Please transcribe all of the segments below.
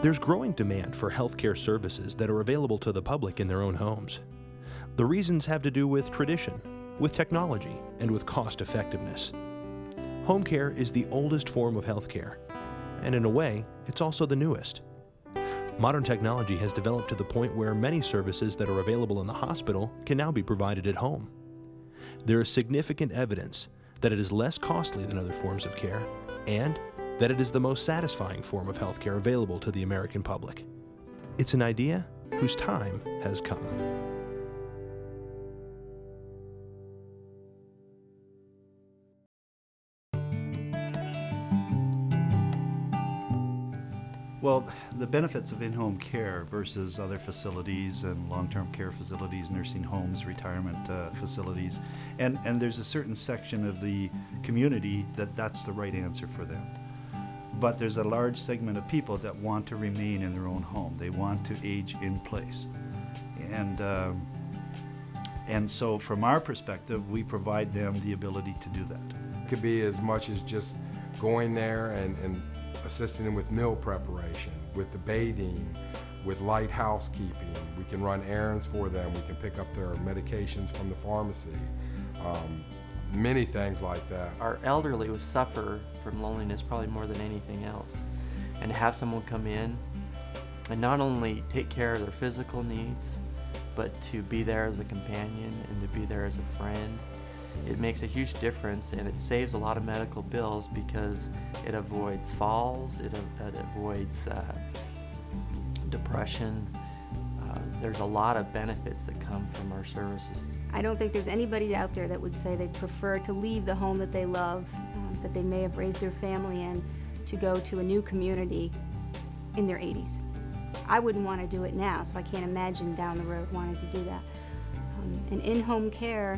There's growing demand for healthcare services that are available to the public in their own homes. The reasons have to do with tradition, with technology, and with cost effectiveness. Home care is the oldest form of healthcare, and in a way, it's also the newest. Modern technology has developed to the point where many services that are available in the hospital can now be provided at home. There is significant evidence that it is less costly than other forms of care, and that it is the most satisfying form of healthcare available to the American public. It's an idea whose time has come. Well, the benefits of in-home care versus other facilities and long-term care facilities, nursing homes, retirement facilities, and there's a certain section of the community that's the right answer for them. But there's a large segment of people that want to remain in their own home. They want to age in place. And so from our perspective, we provide them the ability to do that. It could be as much as just going there and assisting them with meal preparation, with the bathing, with light housekeeping. We can run errands for them. We can pick up their medications from the pharmacy. Many things like that. Our elderly would suffer from loneliness probably more than anything else. And to have someone come in and not only take care of their physical needs, but to be there as a companion and to be there as a friend, it makes a huge difference, and it saves a lot of medical bills because it avoids falls, it avoids depression. There's a lot of benefits that come from our services. I don't think there's anybody out there that would say they'd prefer to leave the home that they love, that they may have raised their family in, to go to a new community in their 80s. I wouldn't want to do it now, so I can't imagine down the road wanting to do that. And in-home care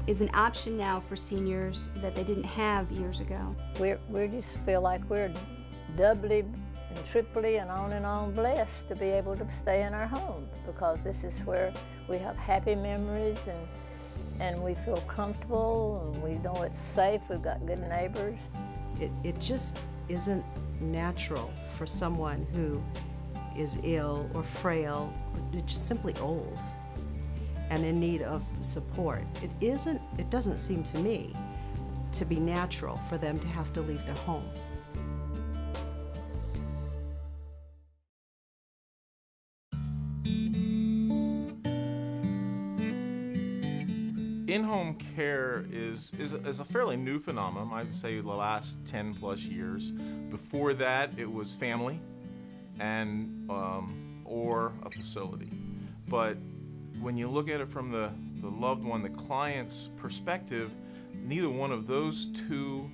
is an option now for seniors that they didn't have years ago. We just feel like we're doubly and triply and on blessed to be able to stay in our home, because this is where we have happy memories and we feel comfortable and we know it's safe, we've got good neighbors. It just isn't natural for someone who is ill or frail or just simply old and in need of support. It doesn't seem to me to be natural for them to have to leave their home. In-home care is a fairly new phenomenon. I'd say the last 10 plus years. Before that, it was family and or a facility. But when you look at it from the loved one, the client's perspective, neither one of those two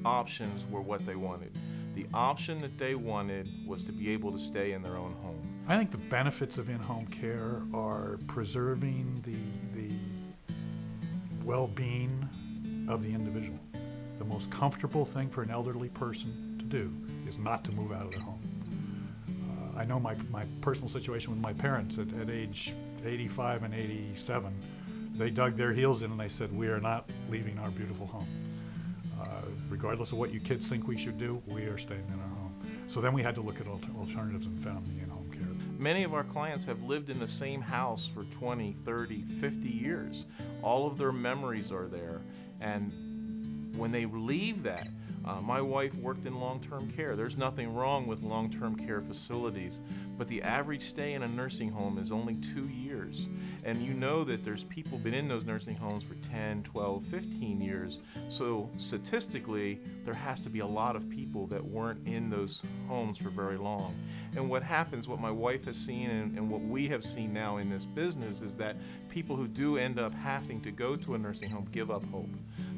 options were what they wanted. The option that they wanted was to be able to stay in their own home. I think the benefits of in-home care are preserving the well-being of the individual. The most comfortable thing for an elderly person to do is not to move out of their home. I know my personal situation with my parents at age 85 and 87. They dug their heels in and they said, we are not leaving our beautiful home. Regardless of what you kids think we should do, we are staying in our home. So then we had to look at alternatives and found the in-home care. Many of our clients have lived in the same house for 20, 30, 50 years. All of their memories are there. And when they leave that, my wife worked in long-term care. There's nothing wrong with long-term care facilities, but the average stay in a nursing home is only 2 years. And you know that there's people been in those nursing homes for 10, 12, 15 years. So statistically, there has to be a lot of people that weren't in those homes for very long. And what happens, what my wife has seen and what we have seen now in this business is that people who do end up having to go to a nursing home give up hope.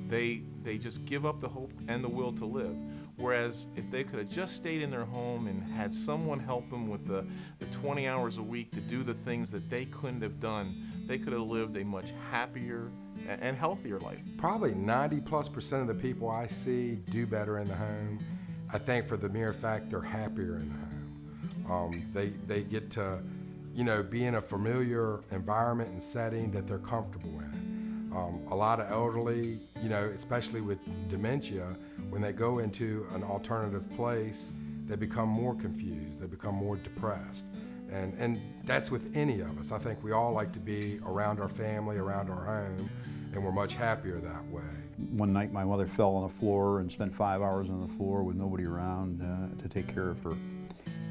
They just give up the hope and the will to live. Whereas if they could have just stayed in their home and had someone help them with the 20 hours a week to do the things that they couldn't have done, they could have lived a much happier and healthier life. Probably 90+% of the people I see do better in the home. I think for the mere fact they're happier in the home. They get to, be in a familiar environment and setting that they're comfortable in. A lot of elderly, especially with dementia, when they go into an alternative place, they become more confused, they become more depressed. And that's with any of us. I think we all like to be around our family, around our home, and we're much happier that way. One night my mother fell on the floor and spent 5 hours on the floor with nobody around to take care of her.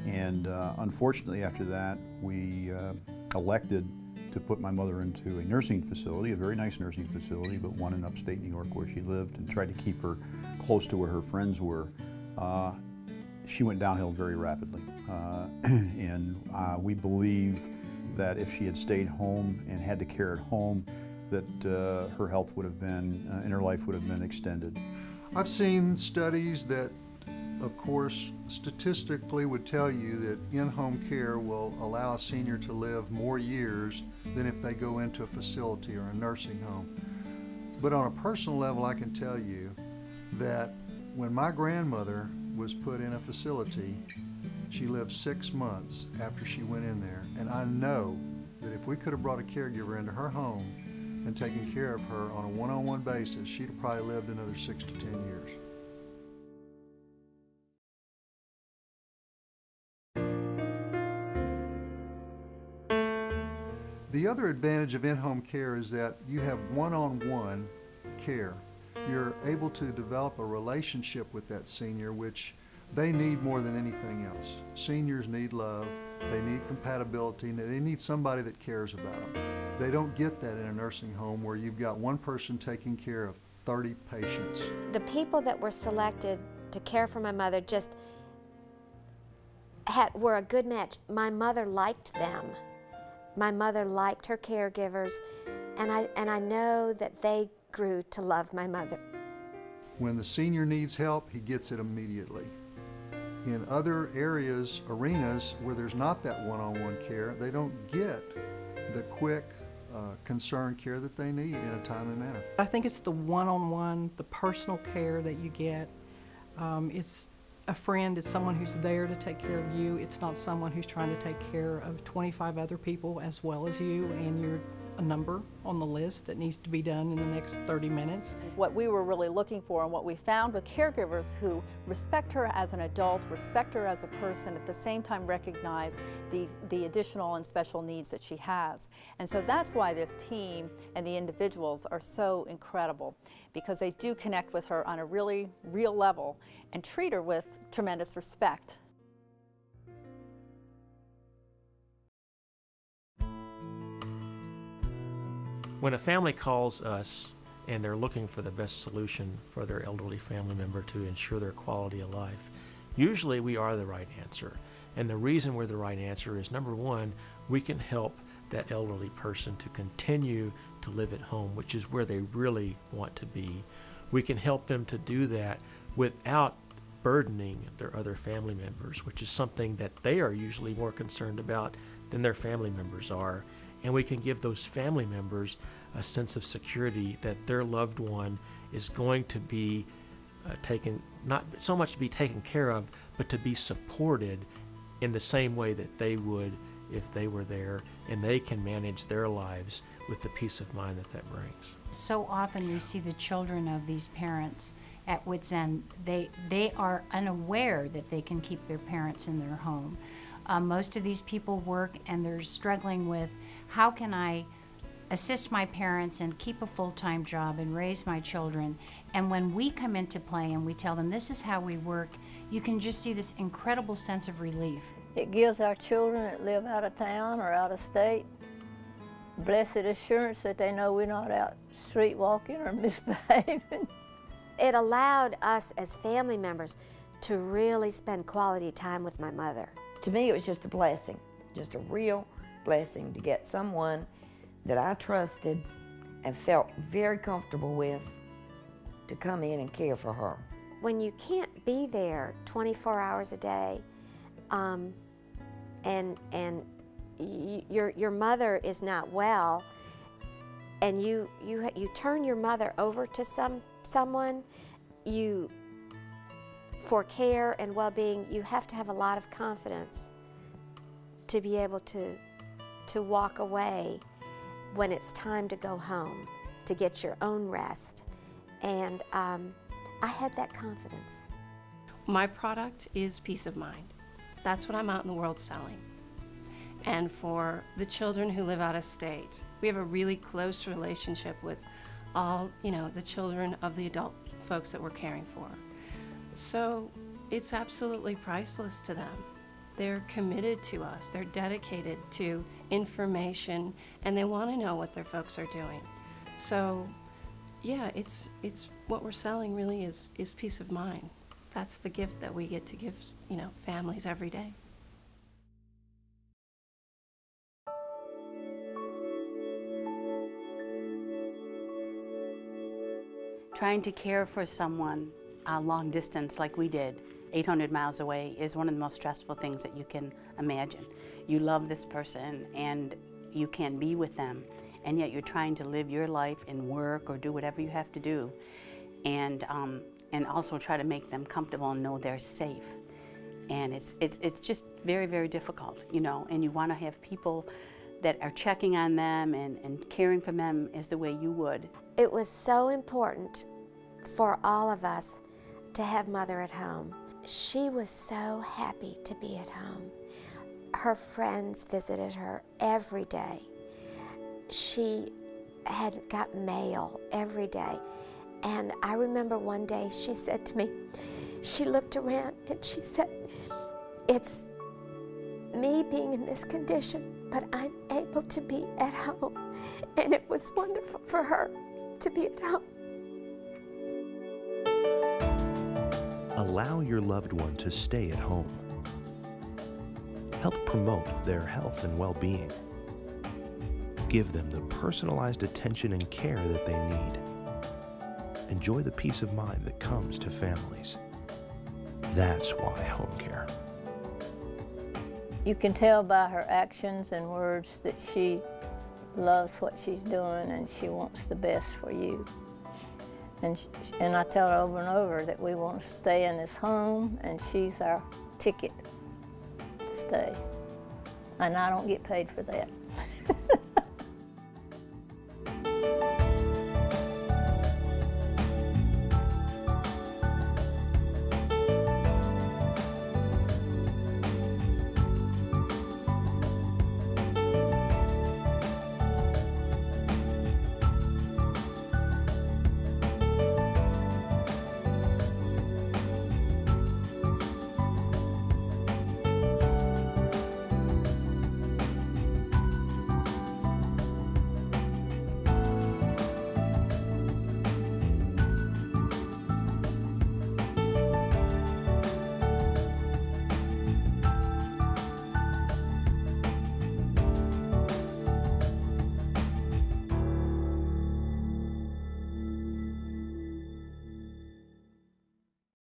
And unfortunately after that, we elected to put my mother into a nursing facility, a very nice nursing facility, but one in upstate New York where she lived, and tried to keep her close to where her friends were. She went downhill very rapidly. And we believe that if she had stayed home and had the care at home, that her health would have been, and her life would have been extended. I've seen studies that, of course, statistically would tell you that in-home care will allow a senior to live more years than if they go into a facility or a nursing home. But on a personal level, I can tell you that when my grandmother was put in a facility, she lived 6 months after she went in there. And I know that if we could have brought a caregiver into her home and taken care of her on a one-on-one basis, she'd have probably lived another 6 to 10 years. The other advantage of in-home care is that you have one-on-one care. You're able to develop a relationship with that senior, which they need more than anything else. Seniors need love, they need compatibility, and they need somebody that cares about them. They don't get that in a nursing home where you've got one person taking care of 30 patients. The people that were selected to care for my mother just were a good match. My mother liked them. My mother liked her caregivers, and I know that they grew to love my mother. When the senior needs help, he gets it immediately. In other areas, arenas, where there's not that one-on-one care, they don't get the quick, concerned care that they need in a timely manner. I think it's the one-on-one, the personal care that you get. It's a friend, it's someone who's there to take care of you. It's not someone who's trying to take care of 25 other people as well as you, and you're a number on the list that needs to be done in the next 30 minutes. What we were really looking for and what we found with caregivers who respect her as an adult, respect her as a person, at the same time recognize the additional and special needs that she has. And so that's why this team and the individuals are so incredible, because they do connect with her on a really real level and treat her with tremendous respect. When a family calls us and they're looking for the best solution for their elderly family member to ensure their quality of life, usually we are the right answer. And the reason we're the right answer is, number one, we can help that elderly person to continue to live at home, which is where they really want to be. We can help them to do that without burdening their other family members, which is something that they are usually more concerned about than their family members are. And we can give those family members a sense of security that their loved one is going to be taken, not so much to be taken care of, but to be supported in the same way that they would if they were there, and they can manage their lives with the peace of mind that that brings. So often you see the children of these parents at wit's end. They are unaware that they can keep their parents in their home. Most of these people work and they're struggling with, how can I assist my parents and keep a full-time job and raise my children? And when we come into play and we tell them this is how we work, you can just see this incredible sense of relief. It gives our children that live out of town or out of state blessed assurance that they know we're not out street walking or misbehaving. It allowed us as family members to really spend quality time with my mother. To me, it was just a blessing, just a real blessing to get someone that I trusted and felt very comfortable with to come in and care for her. When you can't be there 24 hours a day, and your mother is not well, and you turn your mother over to someone, for care and well-being, you have to have a lot of confidence to be able to walk away when it's time to go home, to get your own rest. And I had that confidence. My product is peace of mind. That's what I'm out in the world selling. And for the children who live out of state, we have a really close relationship with all, the children of the adult folks that we're caring for. So it's absolutely priceless to them. They're committed to us. They're dedicated to information, and they want to know what their folks are doing. So yeah, it's what we're selling really is peace of mind. That's the gift that we get to give, families every day. Trying to care for someone long distance like we did, 800 miles away, is one of the most stressful things that you can imagine. You love this person and you can be with them, and yet you're trying to live your life and work or do whatever you have to do, and also try to make them comfortable and know they're safe. And it's just very, very difficult, and you want to have people that are checking on them and caring for them as the way you would. It was so important for all of us to have Mother at home. She was so happy to be at home. Her friends visited her every day. She had got mail every day. And I remember one day she said to me, she looked around and she said, "It's me being in this condition, but I'm able to be at home." And it was wonderful for her to be at home. Allow your loved one to stay at home. Help promote their health and well-being. Give them the personalized attention and care that they need. Enjoy the peace of mind that comes to families. That's why home care. You can tell by her actions and words that she loves what she's doing and she wants the best for you. And I tell her over and over that we want to stay in this home, and she's our ticket to stay. And I don't get paid for that.